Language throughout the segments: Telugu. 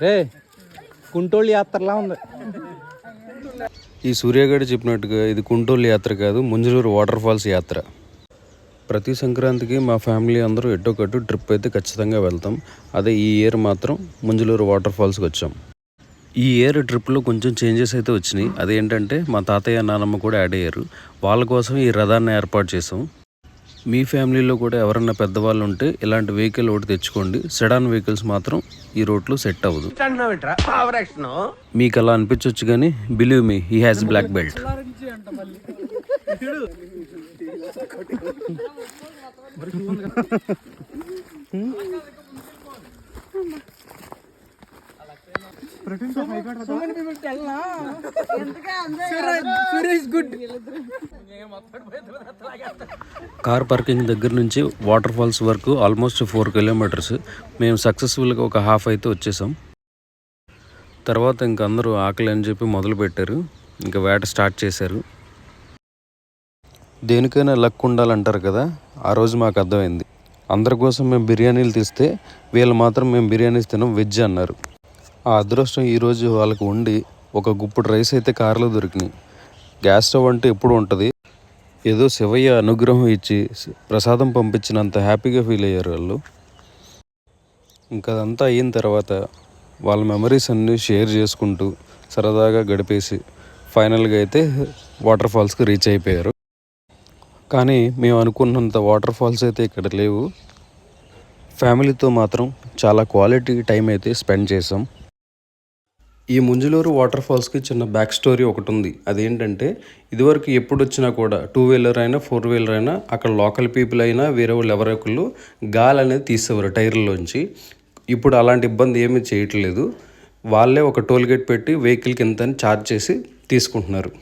రే కుంటోళ్ళు యాత్రలా ఉంది. ఈ సూర్యగాడు చెప్పినట్టుగా ఇది కుంటోళ్ళు యాత్ర కాదు, ముంజలూరు వాటర్ ఫాల్స్ యాత్ర. ప్రతి సంక్రాంతికి మా ఫ్యామిలీ అందరూ ఎట్టోకట్టు ట్రిప్ అయితే ఖచ్చితంగా వెళ్తాం. అదే ఈ ఇయర్ మాత్రం ముంజలూరు వాటర్ ఫాల్స్కి వచ్చాం. ఈ ఇయర్ ట్రిప్లో కొంచెం చేంజెస్ అయితే వచ్చినాయి. అదేంటంటే మా తాతయ్య నాన్నమ్మ కూడా యాడ్ అయ్యారు. వాళ్ళ కోసం ఈ రథాన్ని ఏర్పాటు చేసాం. మీ ఫ్యామిలీలో కూడా ఎవరన్నా పెద్దవాళ్ళు ఉంటే ఇలాంటి వెహికల్ ఒకటి తెచ్చుకోండి. సెడాన్ వెహికల్స్ మాత్రం ఈ రోడ్లో సెట్ అవ్వదు. మీకు అలా అనిపించవచ్చు కానీ believe me, he has black belt. Car parking దగ్గర నుంచి వాటర్ ఫాల్స్ వరకు ఆల్మోస్ట్ 4 కిలోమీటర్స్. మేము సక్సెస్ఫుల్గా ఒక హాఫ్ అయితే వచ్చేసాం. తర్వాత ఇంక అందరూ ఆకలి అని చెప్పి మొదలుపెట్టారు. ఇంకా వేట స్టార్ట్ చేశారు. దేనికైనా లక్ ఉండాలంటారు కదా, ఆ రోజు మాకు అర్థమైంది. అందరి కోసం మేము బిర్యానీలు తీస్తే వీళ్ళు మాత్రం మేము బిర్యానీస్ తినం, వెజ్ అన్నారు. ఆ అదృష్టం ఈరోజు వాళ్ళకు ఉండి ఒక గుప్పుడు రైస్ అయితే కారులో దొరికినాయి. గ్యాస్ స్టవ్ అంటే ఎప్పుడు ఉంటుంది, ఏదో శివయ్య అనుగ్రహం ఇచ్చి ప్రసాదం పంపించినంత హ్యాపీగా ఫీల్ అయ్యారు వాళ్ళు. ఇంకా అదంతా అయిన తర్వాత వాళ్ళ మెమరీస్ అన్నీ షేర్ చేసుకుంటూ సరదాగా గడిపేసి ఫైనల్గా అయితే వాటర్ ఫాల్స్కి రీచ్ అయిపోయారు. కానీ మేము అనుకున్నంత వాటర్ ఫాల్స్ అయితే ఇక్కడ లేవు. ఫ్యామిలీతో మాత్రం చాలా క్వాలిటీ టైం అయితే స్పెండ్ చేసాం. ఈ ముంజలూరు వాటర్ ఫాల్స్కి చిన్న బ్యాక్ స్టోరీ ఒకటి ఉంది. అదేంటంటే ఇదివరకు ఎప్పుడు వచ్చినా కూడా 2 వీలర్ అయినా 4 వీలర్ అయినా అక్కడ లోకల్ పీపుల్ అయినా వేరే వాళ్ళు ఎవరొకళ్ళు గాలి అనేది తీసేవారు టైర్లోంచి. ఇప్పుడు అలాంటి ఇబ్బంది ఏమీ చేయట్లేదు. వాళ్ళే ఒక టోల్ గేట్ పెట్టి వెహికల్కి ఎంత అని ఛార్జ్ చేసి తీసుకుంటున్నారు.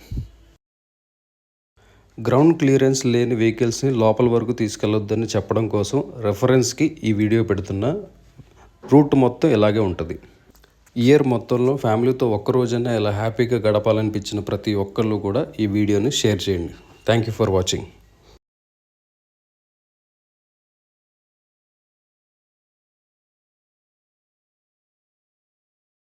గ్రౌండ్ క్లియరెన్స్ లేని వెహికల్స్ని లోపల వరకు తీసుకెళ్ళొద్దని చెప్పడం కోసం రెఫరెన్స్కి ఈ వీడియో పెడుతున్నా. రూట్ మొత్తం ఇలాగే ఉంటుంది. ఇయర్ మొత్తంలో ఫ్యామిలీతో ఒక్కరోజైనా ఇలా హ్యాపీగా గడపాలనిపించిన ప్రతి ఒక్కళ్ళు కూడా ఈ వీడియోని షేర్ చేయండి. Thank you for watching.